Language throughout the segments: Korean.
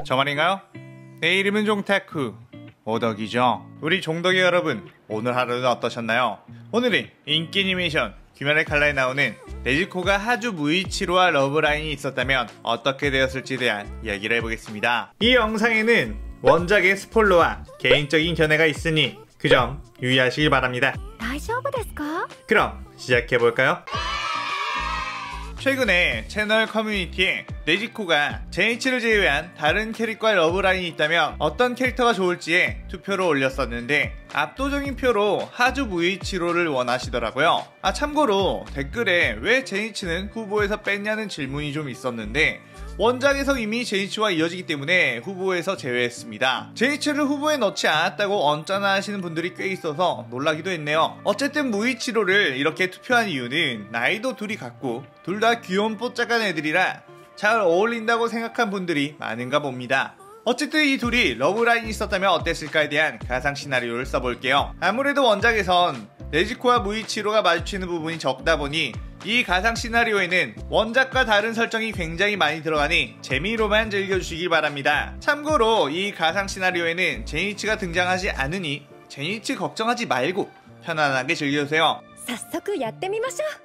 저 말인가요? 내 이름은 종타쿠 오덕이죠. 우리 종덕이 여러분, 오늘 하루는 어떠셨나요? 오늘은 인기 애니메이션 귀멸의 칼날에 나오는 네즈코가 하주 무이치로와 러브라인이 있었다면 어떻게 되었을지에 대한 이야기를 해보겠습니다. 이 영상에는 원작의 스포일러와 개인적인 견해가 있으니 그 점 유의하시길 바랍니다. 그럼 시작해볼까요? 최근에 채널 커뮤니티에 네즈코가 제니치를 제외한 다른 캐릭터의 러브라인이 있다면 어떤 캐릭터가 좋을지에 투표를 올렸었는데 압도적인 표로 하주 무이치로를 원하시더라고요. 참고로 댓글에 왜 제니치는 후보에서 뺐냐는 질문이 좀 있었는데 원작에서 이미 제니치와 이어지기 때문에 후보에서 제외했습니다. 제니치를 후보에 넣지 않았다고 언짢아 하시는 분들이 꽤 있어서 놀라기도 했네요. 어쨌든 무이치로를 이렇게 투표한 이유는 나이도 둘이 같고 둘 다 귀여운 뽀짝한 애들이라 잘 어울린다고 생각한 분들이 많은가 봅니다. 어쨌든 이 둘이 러브라인이 있었다면 어땠을까에 대한 가상 시나리오를 써볼게요. 아무래도 원작에선 네즈코와 무이치로가 마주치는 부분이 적다 보니 이 가상 시나리오에는 원작과 다른 설정이 굉장히 많이 들어가니 재미로만 즐겨주시길 바랍니다. 참고로 이 가상 시나리오에는 제니치가 등장하지 않으니 제니치 걱정하지 말고 편안하게 즐겨주세요.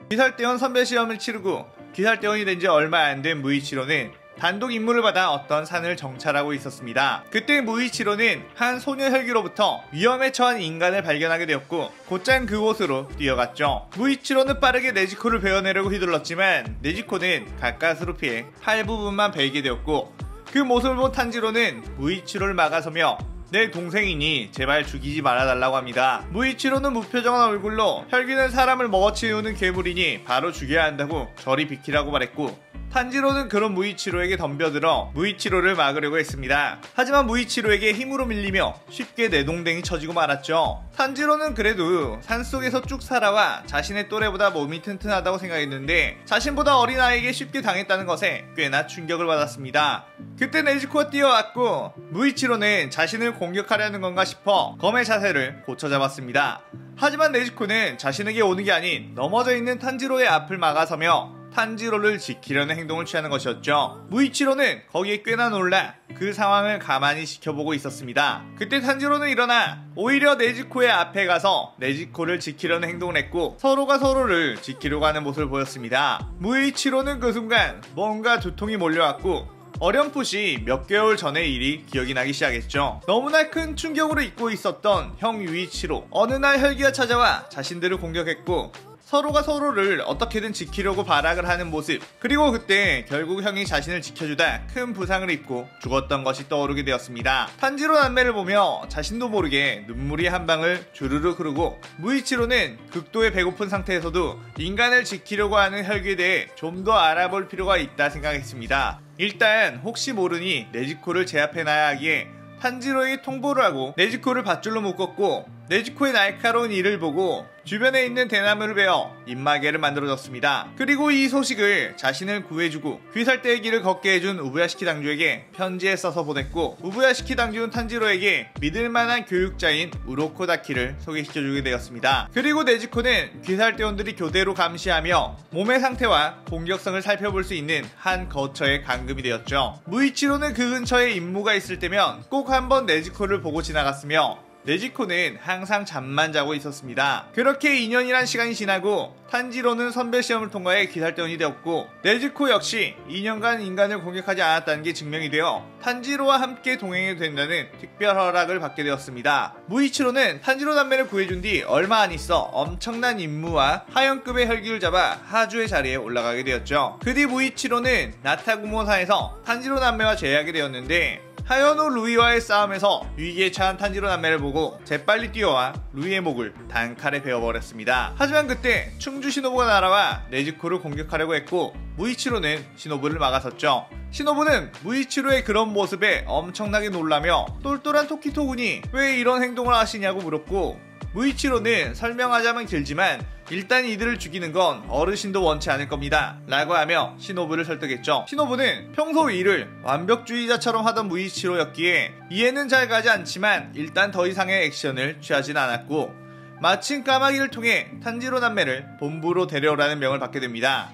귀살대원 선별 시험을 치르고 귀살대원이 된 지 얼마 안 된 무이치로는 단독 임무를 받아 어떤 산을 정찰하고 있었습니다. 그때 무이치로는 한 소녀 혈기로부터 위험에 처한 인간을 발견하게 되었고 곧장 그곳으로 뛰어갔죠. 무이치로는 빠르게 네즈코를 베어내려고 휘둘렀지만 네즈코는 가까스로 피해 팔 부분만 베이게 되었고 그 모습을 본 탄지로는 무이치로를 막아서며 내 동생이니 제발 죽이지 말아달라고 합니다. 무이치로는 무표정한 얼굴로 혈기는 사람을 먹어치우는 괴물이니 바로 죽여야 한다고 저리 비키라고 말했고 탄지로는 그런 무이치로에게 덤벼들어 무이치로를 막으려고 했습니다. 하지만 무이치로에게 힘으로 밀리며 쉽게 내동댕이 쳐지고 말았죠. 탄지로는 그래도 산속에서 쭉 살아와 자신의 또래보다 몸이 튼튼하다고 생각했는데 자신보다 어린 아이에게 쉽게 당했다는 것에 꽤나 충격을 받았습니다. 그때 네즈코가 뛰어왔고 무이치로는 자신을 공격하려는 건가 싶어 검의 자세를 고쳐잡았습니다. 하지만 네즈코는 자신에게 오는 게 아닌 넘어져 있는 탄지로의 앞을 막아서며 탄지로를 지키려는 행동을 취하는 것이었죠. 무이치로는 거기에 꽤나 놀라 그 상황을 가만히 지켜보고 있었습니다. 그때 탄지로는 일어나 오히려 네즈코의 앞에 가서 네즈코를 지키려는 행동을 했고 서로가 서로를 지키려고 하는 모습을 보였습니다. 무이치로는 그 순간 뭔가 두통이 몰려왔고 어렴풋이 몇 개월 전의 일이 기억이 나기 시작했죠. 너무나 큰 충격으로 잊고 있었던 형 유이치로 어느 날 혈기가 찾아와 자신들을 공격했고 서로가 서로를 어떻게든 지키려고 발악을 하는 모습, 그리고 그때 결국 형이 자신을 지켜주다 큰 부상을 입고 죽었던 것이 떠오르게 되었습니다. 탄지로 남매를 보며 자신도 모르게 눈물이 한 방울 주르륵 흐르고 무이치로는 극도의 배고픈 상태에서도 인간을 지키려고 하는 혈기에 대해 좀 더 알아볼 필요가 있다 생각했습니다. 일단 혹시 모르니 네즈코를 제압해놔야 하기에 탄지로에게 통보를 하고 네즈코를 밧줄로 묶었고 네즈코의 날카로운 이를 보고 주변에 있는 대나무를 베어 입마개를 만들어줬습니다. 그리고 이 소식을 자신을 구해주고 귀살대의 길을 걷게 해준 우부야시키 당주에게 편지에 써서 보냈고 우부야시키 당주는 탄지로에게 믿을만한 교육자인 우로코 다키를 소개시켜주게 되었습니다. 그리고 네즈코는 귀살대원들이 교대로 감시하며 몸의 상태와 공격성을 살펴볼 수 있는 한 거처에 감금이 되었죠. 무이치로는 그 근처에 임무가 있을 때면 꼭 한번 네즈코를 보고 지나갔으며 네즈코는 항상 잠만 자고 있었습니다. 그렇게 2년이란 시간이 지나고 탄지로는 선별시험을 통과해 귀살대원이 되었고 네즈코 역시 2년간 인간을 공격하지 않았다는 게 증명이 되어 탄지로와 함께 동행해도 된다는 특별 허락을 받게 되었습니다. 무이치로는 탄지로 남매를 구해준 뒤 얼마 안 있어 엄청난 임무와 하연급의 혈기를 잡아 하주의 자리에 올라가게 되었죠. 그 뒤 무이치로는 나타구모사에서 탄지로 남매와 재회하게 되었는데 하연우 루이와의 싸움에서 위기에 처한 탄지로 남매를 보고 재빨리 뛰어와 루이의 목을 단칼에 베어버렸습니다. 하지만 그때 충주 시노부가 날아와 네즈코를 공격하려고 했고 무이치로는 시노부를 막아섰죠. 시노부는 무이치로의 그런 모습에 엄청나게 놀라며 똘똘한 토키토군이 왜 이런 행동을 하시냐고 물었고 무이치로는 설명하자면 길지만 일단 이들을 죽이는 건 어르신도 원치 않을 겁니다 라고 하며 시노부를 설득했죠. 시노부는 평소 일을 완벽주의자처럼 하던 무이치로였기에 이해는 잘 가지 않지만 일단 더 이상의 액션을 취하진 않았고 마침 까마귀를 통해 탄지로 남매를 본부로 데려오라는 명을 받게 됩니다.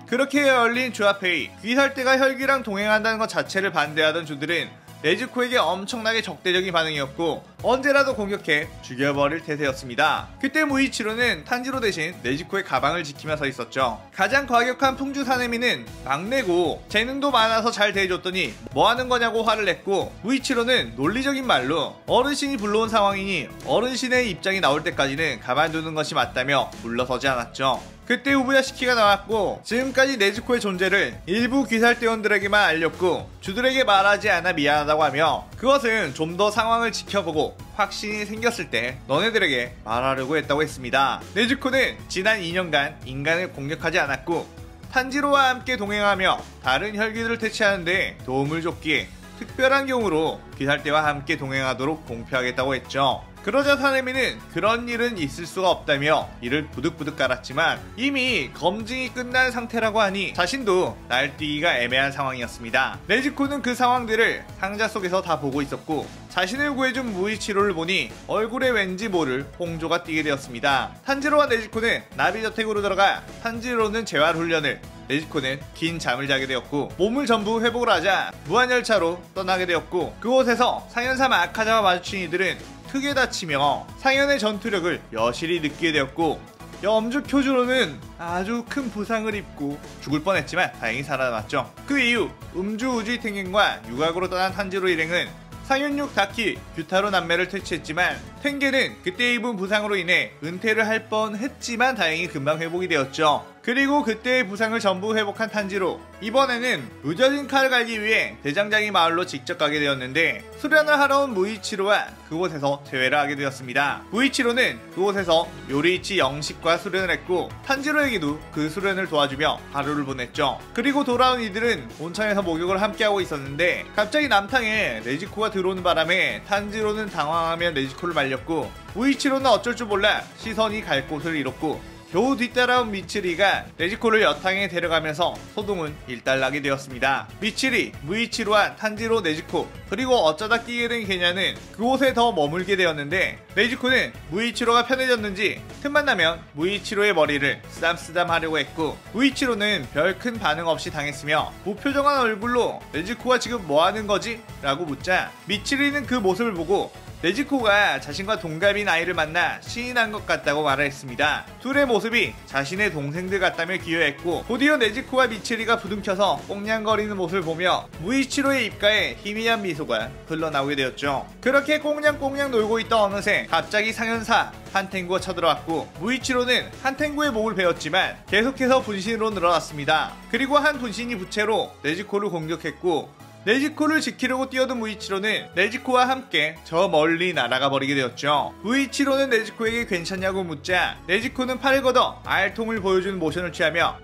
그렇게 열린 조합회의, 귀살대가 혈기랑 동행한다는 것 자체를 반대하던 주들은 네즈코에게 엄청나게 적대적인 반응이었고 언제라도 공격해 죽여버릴 태세였습니다. 그때 무이치로는 탄지로 대신 네즈코의 가방을 지키며 서 있었죠. 가장 과격한 풍주 사내미는 막내고 재능도 많아서 잘 대해줬더니 뭐하는 거냐고 화를 냈고, 무이치로는 논리적인 말로 어르신이 불러온 상황이니 어르신의 입장이 나올 때까지는 가만두는 것이 맞다며 물러서지 않았죠. 그때 우부야시키가 나왔고 지금까지 네즈코의 존재를 일부 귀살대원들에게만 알렸고 주들에게 말하지 않아 미안하다고 하며, 그것은 좀 더 상황을 지켜보고 확신이 생겼을 때 너네들에게 말하려고 했다고 했습니다. 네즈코는 지난 2년간 인간을 공격하지 않았고 탄지로와 함께 동행하며 다른 혈기들을 퇴치하는데 도움을 줬기에 특별한 경우로 귀살대와 함께 동행하도록 공표하겠다고 했죠. 그러자 사내미는 그런 일은 있을 수가 없다며 이를 부득부득 깔았지만 이미 검증이 끝난 상태라고 하니 자신도 날뛰기가 애매한 상황이었습니다. 네즈코는 그 상황들을 상자 속에서 다 보고 있었고 자신을 구해준 무이치로를 보니 얼굴에 왠지 모를 홍조가 띄게 되었습니다. 탄지로와 네즈코는 나비저택으로 들어가 탄지로는 재활훈련을, 네즈코는 긴 잠을 자게 되었고 몸을 전부 회복을 하자 무한열차로 떠나게 되었고, 그곳에서 상현사 마카자와 마주친 이들은 크게 다치며 상현의 전투력을 여실히 느끼게 되었고 염주 쿄주로는 아주 큰 부상을 입고 죽을 뻔했지만 다행히 살아남았죠. 그 이후 음주 우주이 텐겐과 유곽으로 떠난 탄지로 일행은 상현육 다키 규타로 남매를 퇴치했지만 텐겐은 그때 입은 부상으로 인해 은퇴를 할 뻔했지만 다행히 금방 회복이 되었죠. 그리고 그때의 부상을 전부 회복한 탄지로, 이번에는 무뎌진 칼을 갈기 위해 대장장이 마을로 직접 가게 되었는데 수련을 하러 온 무이치로와 그곳에서 대회를 하게 되었습니다. 무이치로는 그곳에서 요리이치 영식과 수련을 했고 탄지로에게도 그 수련을 도와주며 하루를 보냈죠. 그리고 돌아온 이들은 온천에서 목욕을 함께하고 있었는데 갑자기 남탕에 네즈코가 들어오는 바람에 탄지로는 당황하며 네즈코를 말렸고 무이치로는 어쩔 줄 몰라 시선이 갈 곳을 잃었고 겨우 뒤따라온 미츠리가 네즈코를 여탕에 데려가면서 소동은 일단락이 되었습니다. 미츠리, 무이치로와 탄지로, 네즈코 그리고 어쩌다 끼게 된 게냐는 그곳에 더 머물게 되었는데 네즈코는 무이치로가 편해졌는지 틈만 나면 무이치로의 머리를 쓰담쓰담 하려고 했고 무이치로는 별 큰 반응 없이 당했으며 무표정한 얼굴로 네즈코가 지금 뭐하는 거지? 라고 묻자 미츠리는 그 모습을 보고 네즈코가 자신과 동갑인 아이를 만나 신이 난 것 같다고 말을 했습니다. 둘의 모습이 자신의 동생들 같다며 기여했고 곧이어 네즈코와 미츠리가 부둥켜서 꽁냥거리는 모습을 보며 무이치로의 입가에 희미한 미소가 흘러나오게 되었죠. 그렇게 꽁냥꽁냥 놀고 있던 어느새 갑자기 상현사 한탱구가 쳐들어왔고 무이치로는 한탱구의 목을 베었지만 계속해서 분신으로 늘어났습니다. 그리고 한 분신이 부채로 네즈코를 공격했고 네즈코를 지키려고 뛰어든 무이치로는 네즈코와 함께 저 멀리 날아가 버리게 되었죠. 무이치로는 네즈코에게 괜찮냐고 묻자 네즈코는 팔을 걷어 알통을 보여주는 모션을 취하며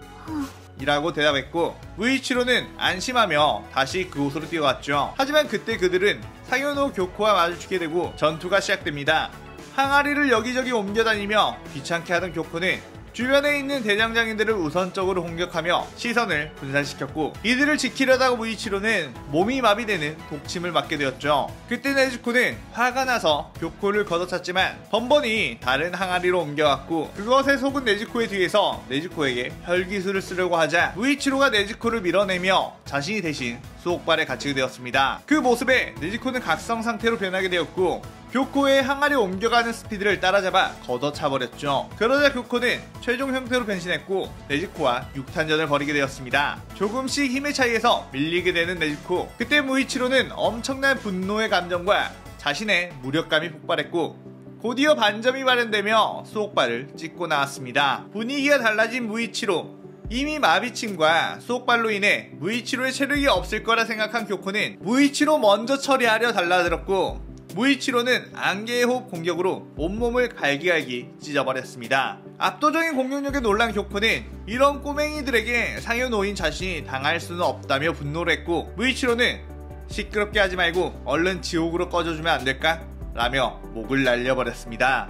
이라고 대답했고 무이치로는 안심하며 다시 그곳으로 뛰어갔죠. 하지만 그때 그들은 상현호 교코와 마주치게 되고 전투가 시작됩니다. 항아리를 여기저기 옮겨다니며 귀찮게 하던 교코는 주변에 있는 대장장이들을 우선적으로 공격하며 시선을 분산시켰고 이들을 지키려다가 무이치로는 몸이 마비되는 독침을 맞게 되었죠. 그때 네즈코는 화가 나서 교코를 걷어찼지만 번번이 다른 항아리로 옮겨갔고 그것에 속은 네즈코의 뒤에서 네즈코에게 혈기술을 쓰려고 하자 무이치로가 네즈코를 밀어내며 자신이 대신 수옥발에 갇히게 되었습니다. 그 모습에 네즈코는 각성 상태로 변하게 되었고 교코의 항아리 옮겨가는 스피드를 따라잡아 걷어차버렸죠. 그러자 교코는 최종 형태로 변신했고 네즈코와 육탄전을 벌이게 되었습니다. 조금씩 힘의 차이에서 밀리게 되는 네즈코, 그때 무이치로는 엄청난 분노의 감정과 자신의 무력감이 폭발했고 곧이어 반점이 발현되며 수옥발을 찍고 나왔습니다. 분위기가 달라진 무이치로, 이미 마비침과 수옥발로 인해 무이치로의 체력이 없을 거라 생각한 교코는 무이치로 먼저 처리하려 달라들었고 무이치로는 안개의 호흡 공격으로 온몸을 갈기갈기 찢어버렸습니다. 압도적인 공격력에 놀란 교코는 이런 꼬맹이들에게 상여노인 자신이 당할 수는 없다며 분노를 했고 무이치로는 시끄럽게 하지 말고 얼른 지옥으로 꺼져주면 안 될까? 라며 목을 날려버렸습니다.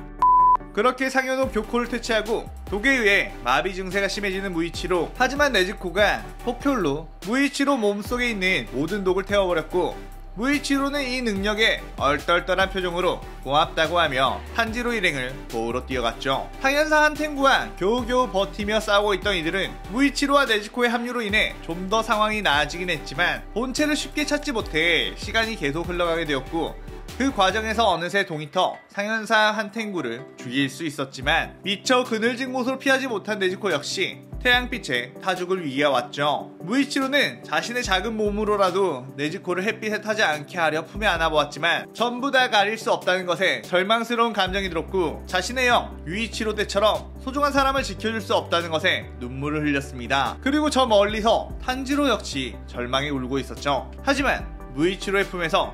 그렇게 상현호 교코를 퇴치하고 독에 의해 마비 증세가 심해지는 무이치로, 하지만 네즈코가 폭혈로 무이치로 몸속에 있는 모든 독을 태워버렸고 무이치로는 이 능력에 얼떨떨한 표정으로 고맙다고 하며 탄지로 일행을 도우러 뛰어갔죠. 상현사 한텐구와 겨우겨우 버티며 싸우고 있던 이들은 무이치로와 네지코의 합류로 인해 좀 더 상황이 나아지긴 했지만 본체를 쉽게 찾지 못해 시간이 계속 흘러가게 되었고, 그 과정에서 어느새 동이터 상현사 한텐구를 죽일 수 있었지만 미처 그늘진 곳으로 피하지 못한 네지코 역시 태양빛에 타죽을 위해 왔죠. 무이치로는 자신의 작은 몸으로라도 네지코를 햇빛에 타지 않게 하려 품에 안아보았지만 전부 다 가릴 수 없다는 것에 절망스러운 감정이 들었고, 자신의 형 유이치로 때처럼 소중한 사람을 지켜줄 수 없다는 것에 눈물을 흘렸습니다. 그리고 저 멀리서 탄지로 역시 절망에 울고 있었죠. 하지만 무이치로의 품에서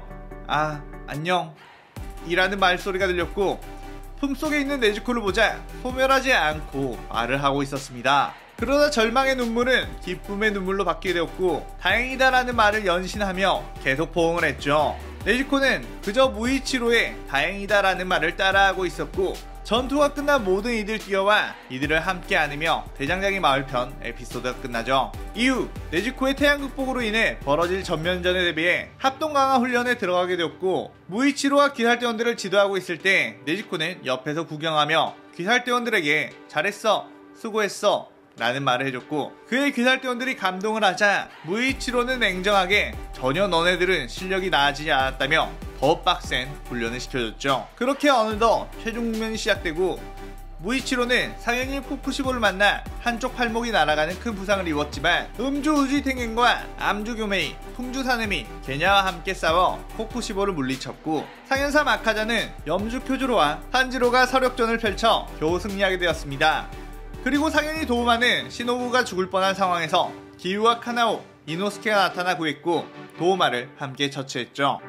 안녕 이라는 말소리가 들렸고, 품속에 있는 네지코를 보자 소멸하지 않고 말을 하고 있었습니다. 그러다 절망의 눈물은 기쁨의 눈물로 바뀌게 되었고, 다행이다라는 말을 연신하며 계속 포옹을 했죠. 네지코는 그저 무이치로의 다행이다라는 말을 따라하고 있었고, 전투가 끝난 모든 이들 뛰어와 이들을 함께 안으며 대장장이 마을편 에피소드가 끝나죠. 이후 네지코의 태양 극복으로 인해 벌어질 전면전에 대비해 합동 강화 훈련에 들어가게 되었고, 무이치로와 귀살대원들을 지도하고 있을 때 네지코는 옆에서 구경하며 귀살대원들에게 잘했어, 수고했어 라는 말을 해줬고, 그의 귀살대원들이 감동을 하자 무이치로는 냉정하게 전혀 너네들은 실력이 나아지지 않았다며 더 빡센 훈련을 시켜줬죠. 그렇게 어느덧 최종 국면이 시작되고, 무이치로는 상현이 코쿠시보를 만나 한쪽 팔목이 날아가는 큰 부상을 입었지만 음주 우주탱행과 암주 교메이, 풍주 사네미, 게냐와 함께 싸워 코쿠시보를 물리쳤고, 상현사 마카자는 염주 쿄주로와 탄지로가 서력전을 펼쳐 겨우 승리하게 되었습니다. 그리고 상현이 도우마는 시노부가 죽을 뻔한 상황에서 기우와 카나오, 이노스케가 나타나 구했고 도우마를 함께 처치했죠.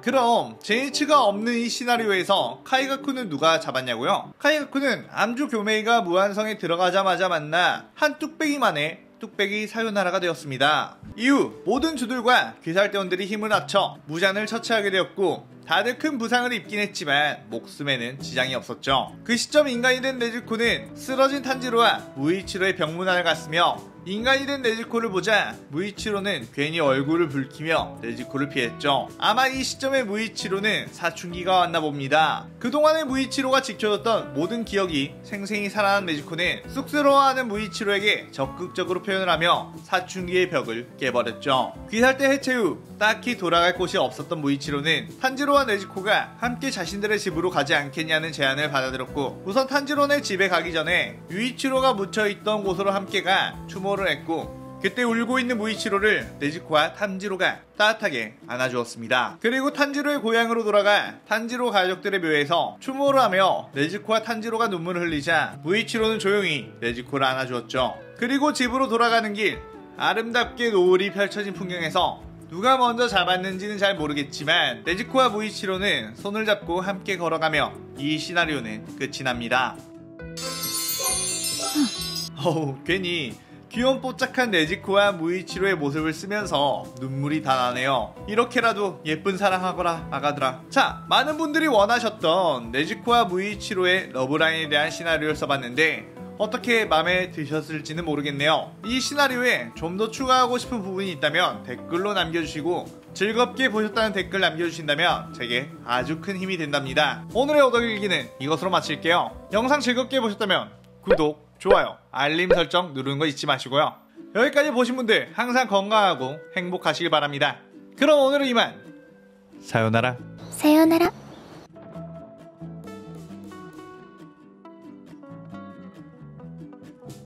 그럼 제니츠가 없는 이 시나리오에서 카이가쿠는 누가 잡았냐고요? 카이가쿠는 암주 교메이가 무한성에 들어가자마자 만나 한 뚝배기 만에 뚝배기 사요나라가 되었습니다. 이후 모든 주들과 귀살대원들이 힘을 합쳐 무잔을 처치하게 되었고, 다들 큰 부상을 입긴 했지만 목숨에는 지장이 없었죠. 그 시점 인간이 된 네즈코는 쓰러진 탄지로와 무이치로의 병문안을 갔으며, 인간이 된 네즈코를 보자 무이치로는 괜히 얼굴을 붉히며 네즈코를 피했죠. 아마 이 시점에 무이치로는 사춘기가 왔나 봅니다. 그동안의 무이치로가 지켜줬던 모든 기억이 생생히 살아난 네즈코는 쑥스러워하는 무이치로에게 적극적으로 표현을 하며 사춘기의 벽을 깨버렸죠. 귀살대 해체 후 딱히 돌아갈 곳이 없었던 무이치로는 탄지로와 네즈코가 함께 자신들의 집으로 가지 않겠냐는 제안을 받아들였고, 우선 탄지로네 집에 가기 전에 유이치로가 묻혀있던 곳으로 함께 가 추모를 했고, 그때 울고 있는 무이치로를 네즈코와 탄지로가 따뜻하게 안아주었습니다. 그리고 탄지로의 고향으로 돌아가 탄지로 가족들의 묘에서 추모를 하며 네즈코와 탄지로가 눈물을 흘리자 무이치로는 조용히 네즈코를 안아주었죠. 그리고 집으로 돌아가는 길, 아름답게 노을이 펼쳐진 풍경에서 누가 먼저 잡았는지는 잘 모르겠지만 네즈코와 무이치로는 손을 잡고 함께 걸어가며 이 시나리오는 끝이 납니다. 괜히 귀염뽀짝한 네지코와 무이치로의 모습을 쓰면서 눈물이 다 나네요. 이렇게라도 예쁜 사랑하거라 아가들아. 자, 많은 분들이 원하셨던 네지코와 무이치로의 러브라인에 대한 시나리오를 써봤는데 어떻게 마음에 드셨을지는 모르겠네요. 이 시나리오에 좀 더 추가하고 싶은 부분이 있다면 댓글로 남겨주시고, 즐겁게 보셨다는 댓글 남겨주신다면 제게 아주 큰 힘이 된답니다. 오늘의 오덕일기는 이것으로 마칠게요. 영상 즐겁게 보셨다면 구독, 좋아요, 알림 설정 누르는 거 잊지 마시고요. 여기까지 보신 분들 항상 건강하고 행복하시길 바랍니다. 그럼 오늘은 이만. 사요나라. 사요나라.